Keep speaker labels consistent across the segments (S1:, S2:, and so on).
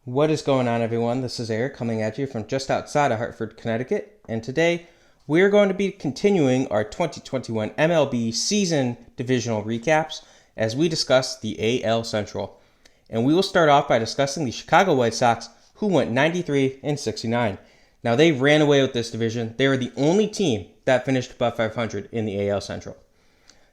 S1: What is going on, everyone? This is Eric coming at you from just outside of Hartford, Connecticut, and today we're going to be continuing our 2021 MLB season divisional recaps as we discuss the AL Central. And we will start off by discussing the Chicago White Sox, who went 93-69. Now, they ran away with this division. They were the only team that finished above 500 in the AL Central.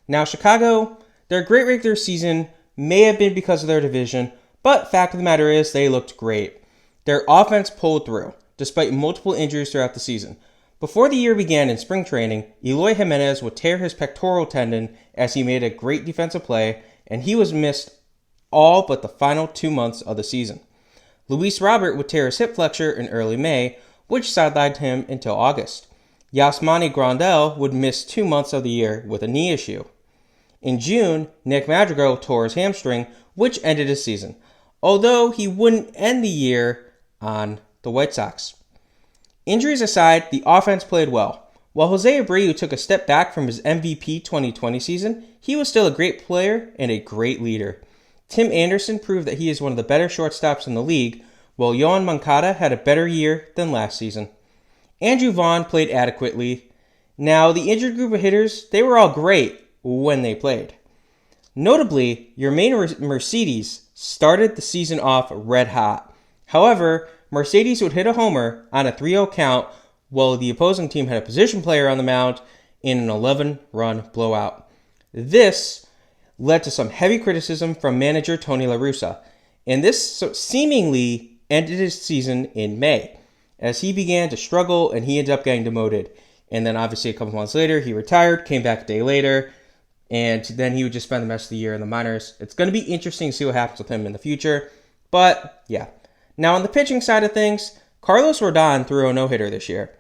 S1: Now, Chicago, their great regular season may have been because of their division, but fact of the matter is they looked great. Their offense pulled through, despite multiple injuries throughout the season. Before the year began in spring training, Eloy Jimenez would tear his pectoral tendon as he made a great defensive play, and he was missed all but the final 2 months of the season. Luis Robert would tear his hip flexor in early May, which sidelined him until August. Yasmani Grandal would miss 2 months of the year with a knee issue. In June, Nick Madrigal tore his hamstring, which ended his season, although he wouldn't end the year on the White Sox. Injuries aside, the offense played well. While Jose Abreu took a step back from his MVP 2020 season, he was still a great player and a great leader. Tim Anderson proved that he is one of the better shortstops in the league, while Yoan Moncada had a better year than last season. Andrew Vaughn played adequately. Now, the injured group of hitters, they were all great when they played. Notably, Yermain Mercedes started the season off red hot. However, Mercedes would hit a homer on a 3-0 count while the opposing team had a position player on the mound in an 11-run blowout. This led to some heavy criticism from manager Tony La Russa, and this seemingly ended his season in May, as he began to struggle and he ended up getting demoted. And then obviously a couple months later, he retired, came back a day later, and then he would just spend the rest of the year in the minors. It's going to be interesting to see what happens with him in the future. But, yeah. Now, on the pitching side of things, Carlos Rodon threw a no-hitter this year.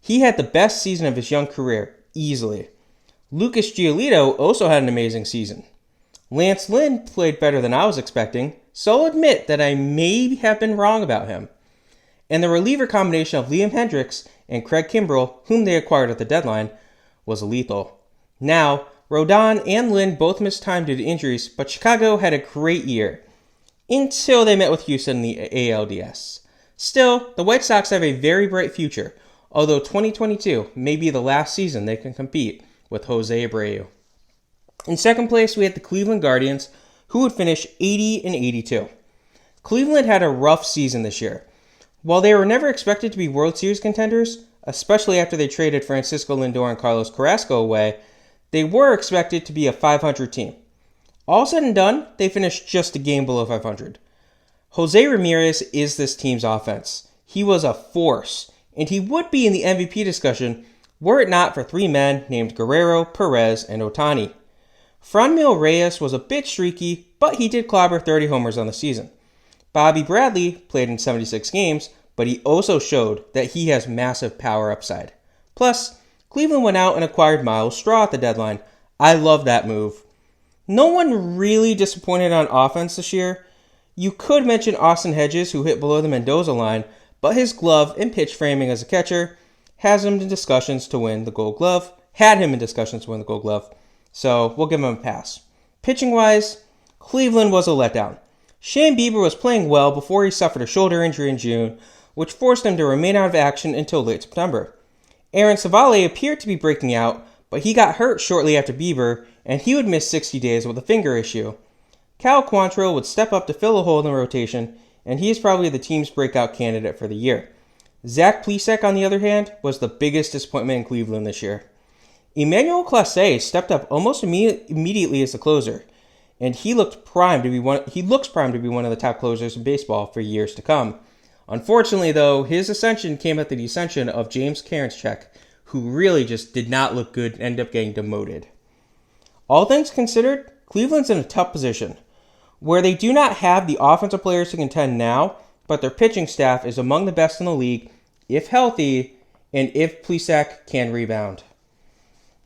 S1: He had the best season of his young career, easily. Lucas Giolito also had an amazing season. Lance Lynn played better than I was expecting, so I'll admit that I may have been wrong about him. And the reliever combination of Liam Hendriks and Craig Kimbrell, whom they acquired at the deadline, was lethal. Now, Rodon and Lynn both missed time due to injuries, but Chicago had a great year, until they met with Houston in the ALDS. Still, the White Sox have a very bright future, although 2022 may be the last season they can compete with Jose Abreu. In second place, we had the Cleveland Guardians, who would finish 80-82. Cleveland had a rough season this year. While they were never expected to be World Series contenders, especially after they traded Francisco Lindor and Carlos Carrasco away, they were expected to be a 500 team. All said and done, they finished just a game below 500. Jose Ramirez is this team's offense. He was a force, and he would be in the MVP discussion were it not for three men named Guerrero, Perez, and Ohtani. Franmil Reyes was a bit streaky, but he did clobber 30 homers on the season. Bobby Bradley played in 76 games, but he also showed that he has massive power upside. Plus, Cleveland went out and acquired Miles Straw at the deadline. I love that move. No one really disappointed on offense this year. You could mention Austin Hedges, who hit below the Mendoza line, but his glove and pitch framing as a catcher had him in discussions to win the Gold Glove. So we'll give him a pass. Pitching-wise, Cleveland was a letdown. Shane Bieber was playing well before he suffered a shoulder injury in June, which forced him to remain out of action until late September. Aaron Savale appeared to be breaking out, but he got hurt shortly after Bieber, and he would miss 60 days with a finger issue. Cal Quantrill would step up to fill a hole in the rotation, and he is probably the team's breakout candidate for the year. Zach Plesac, on the other hand, was the biggest disappointment in Cleveland this year. Emmanuel Clase stepped up almost immediately as the closer, and he looks primed to be one of the top closers in baseball for years to come. Unfortunately, though, his ascension came at the descension of James Karinchak, who really just did not look good and ended up getting demoted. All things considered, Cleveland's in a tough position, where they do not have the offensive players to contend now, but their pitching staff is among the best in the league, if healthy, and if Plesac can rebound.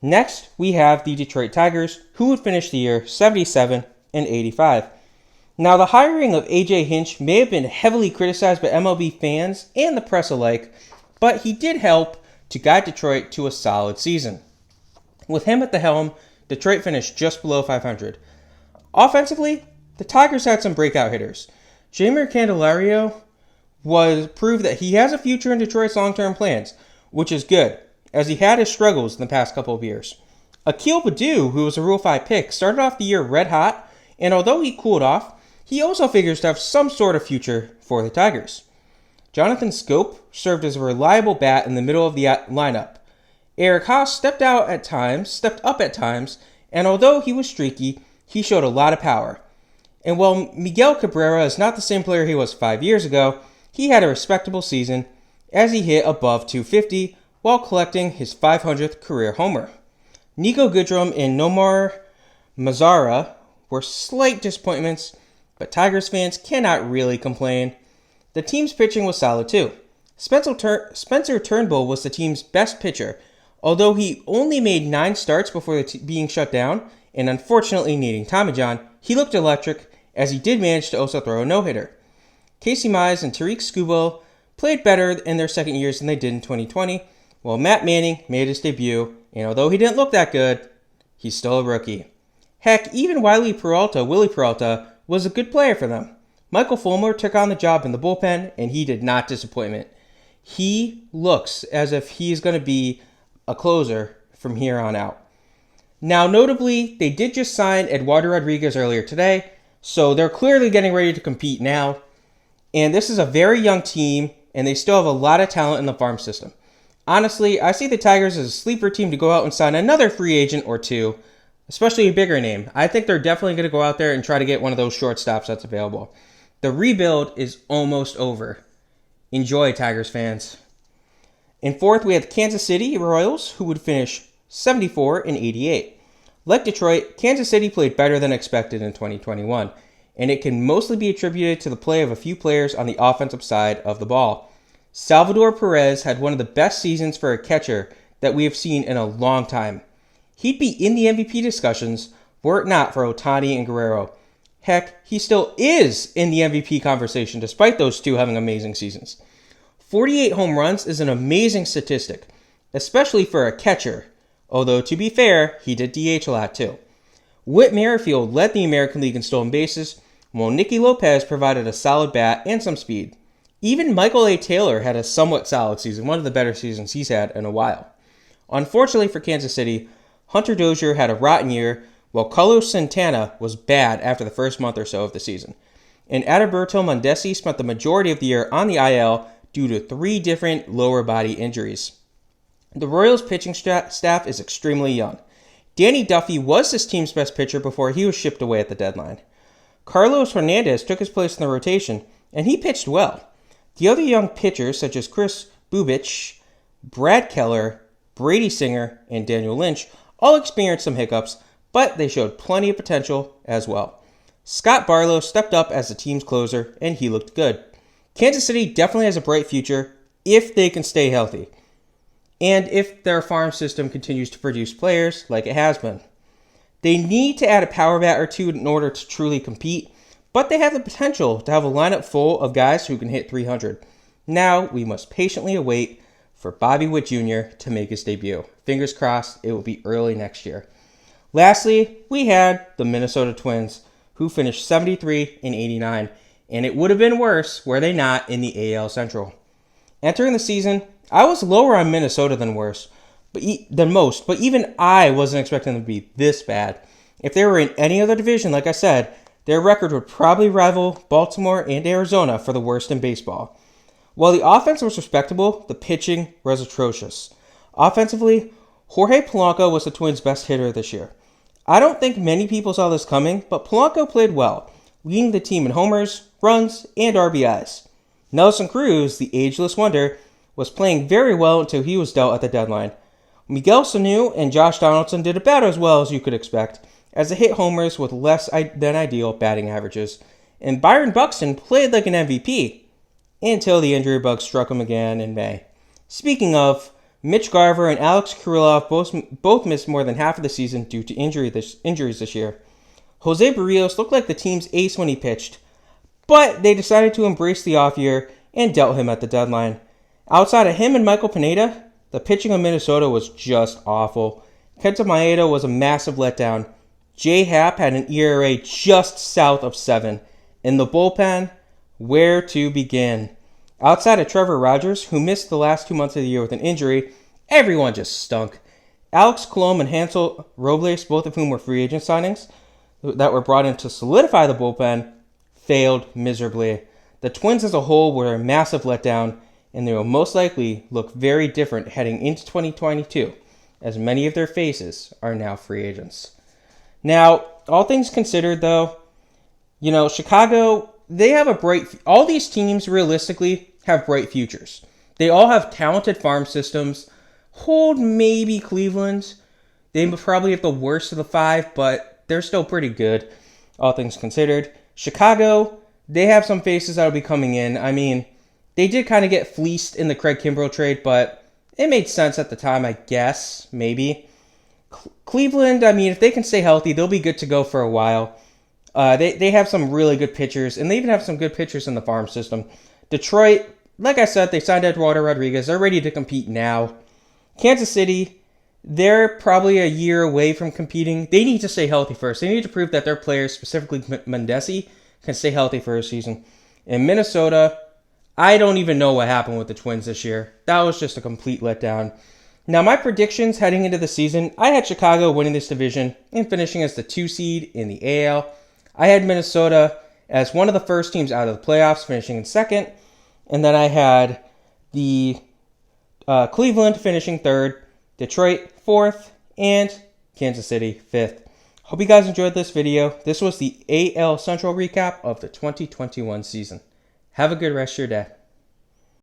S1: Next, we have the Detroit Tigers, who would finish the year 77-85. Now, the hiring of A.J. Hinch may have been heavily criticized by MLB fans and the press alike, but he did help to guide Detroit to a solid season. With him at the helm, Detroit finished just below 500. Offensively, the Tigers had some breakout hitters. Jeimer Candelario was proved that he has a future in Detroit's long-term plans, which is good, as he had his struggles in the past couple of years. Akil Baddoo, who was a Rule 5 pick, started off the year red hot, and although he cooled off, he also figures to have some sort of future for the Tigers. Jonathan Scope served as a reliable bat in the middle of the lineup. Eric Haas stepped up at times, and although he was streaky, he showed a lot of power. And while Miguel Cabrera is not the same player he was 5 years ago, he had a respectable season as he hit above 250 while collecting his 500th career homer. Nico Goodrum and Nomar Mazara were slight disappointments, but Tigers fans cannot really complain. The team's pitching was solid too. Spencer Turnbull was the team's best pitcher, although he only made 9 starts before being shut down and unfortunately needing Tommy John. He looked electric, as he did manage to also throw a no-hitter. Casey Mize and Tariq Skubal played better in their second years than they did in 2020, while Matt Manning made his debut, and although he didn't look that good, he's still a rookie. Heck, even Willie Peralta, was a good player for them. Michael Fulmer took on the job in the bullpen, and he did not disappoint. He looks as if he's going to be a closer from here on out. Now, notably, they did just sign Eduardo Rodriguez earlier today, so they're clearly getting ready to compete now. And this is a very young team, and they still have a lot of talent in the farm system. Honestly, I see the Tigers as a sleeper team to go out and sign another free agent or two, especially a bigger name. I think they're definitely going to go out there and try to get one of those shortstops that's available. The rebuild is almost over. Enjoy, Tigers fans. In fourth, we had the Kansas City Royals, who would finish 74 and 88. Like Detroit, Kansas City played better than expected in 2021, and it can mostly be attributed to the play of a few players on the offensive side of the ball. Salvador Perez had one of the best seasons for a catcher that we have seen in a long time. He'd be in the MVP discussions were it not for Ohtani and Guerrero. Heck, he still is in the MVP conversation despite those two having amazing seasons. 48 home runs is an amazing statistic, especially for a catcher, although to be fair, he did DH a lot too. Whit Merrifield led the American League in stolen bases, while Nicky Lopez provided a solid bat and some speed. Even Michael A. Taylor had a somewhat solid season, one of the better seasons he's had in a while. Unfortunately for Kansas City, Hunter Dozier had a rotten year, while Carlos Santana was bad after the first month or so of the season. And Adalberto Mondesi spent the majority of the year on the IL due to 3 different lower body injuries. The Royals pitching staff is extremely young. Danny Duffy was this team's best pitcher before he was shipped away at the deadline. Carlos Hernandez took his place in the rotation, and he pitched well. The other young pitchers, such as Chris Bubich, Brad Keller, Brady Singer, and Daniel Lynch, all experienced some hiccups, but they showed plenty of potential as well. Scott Barlow stepped up as the team's closer, and he looked good. Kansas City definitely has a bright future if they can stay healthy, and if their farm system continues to produce players like it has been. They need to add a power bat or two in order to truly compete, but they have the potential to have a lineup full of guys who can hit 300. Now we must patiently await for Bobby Witt Jr. to make his debut. Fingers crossed it will be early next year. Lastly, we had the Minnesota Twins, who finished 73 and 89, and it would have been worse were they not in the AL Central. Entering the season, I was lower on Minnesota than most, but even I wasn't expecting them to be this bad. If they were in any other division, like I said, their record would probably rival Baltimore and Arizona for the worst in baseball. While the offense was respectable, the pitching was atrocious. Offensively, Jorge Polanco was the Twins' best hitter this year. I don't think many people saw this coming, but Polanco played well, leading the team in homers, runs, and RBIs. Nelson Cruz, the ageless wonder, was playing very well until he was dealt at the deadline. Miguel Sanu and Josh Donaldson did about as well as you could expect, as they hit homers with less than ideal batting averages. And Byron Buxton played like an MVP, until the injury bug struck him again in May. Speaking of, Mitch Garver and Alex Kirilloff both missed more than half of the season due to injuries this year. Jose Barrios looked like the team's ace when he pitched, but they decided to embrace the off year and dealt him at the deadline. Outside of him and Michael Pineda, the pitching of Minnesota was just awful. Kenta Maeda was a massive letdown. Jay Happ had an ERA just south of 7. In the bullpen, where to begin? Outside of Trevor Rogers, who missed the last 2 months of the year with an injury, everyone just stunk. Alex Colom and Hansel Robles, both of whom were free agent signings that were brought in to solidify the bullpen, failed miserably. The Twins as a whole were a massive letdown, and they will most likely look very different heading into 2022, as many of their faces are now free agents. Now, all things considered, though, Chicago, they have all these teams realistically have bright futures. They all have talented farm systems. Hold maybe Cleveland. They probably have the worst of the 5, but they're still pretty good, all things considered. Chicago, they have some faces that will be coming in. I mean, they did kind of get fleeced in the Craig Kimbrell trade, but it made sense at the time, I guess, maybe. Cleveland, I mean, if they can stay healthy, they'll be good to go for a while. They have some really good pitchers, and they even have some good pitchers in the farm system. Detroit, like I said, they signed Eduardo Rodriguez. They're ready to compete now. Kansas City, they're probably a year away from competing. They need to stay healthy first. They need to prove that their players, specifically Mendesi, can stay healthy for a season. In Minnesota, I don't even know what happened with the Twins this year. That was just a complete letdown. Now, my predictions heading into the season, I had Chicago winning this division and finishing as the 2 seed in the AL. I had Minnesota as one of the first teams out of the playoffs, finishing in second. And then I had the Cleveland finishing third, Detroit fourth, and Kansas City fifth. Hope you guys enjoyed this video. This was the AL Central recap of the 2021 season. Have a good rest of your day.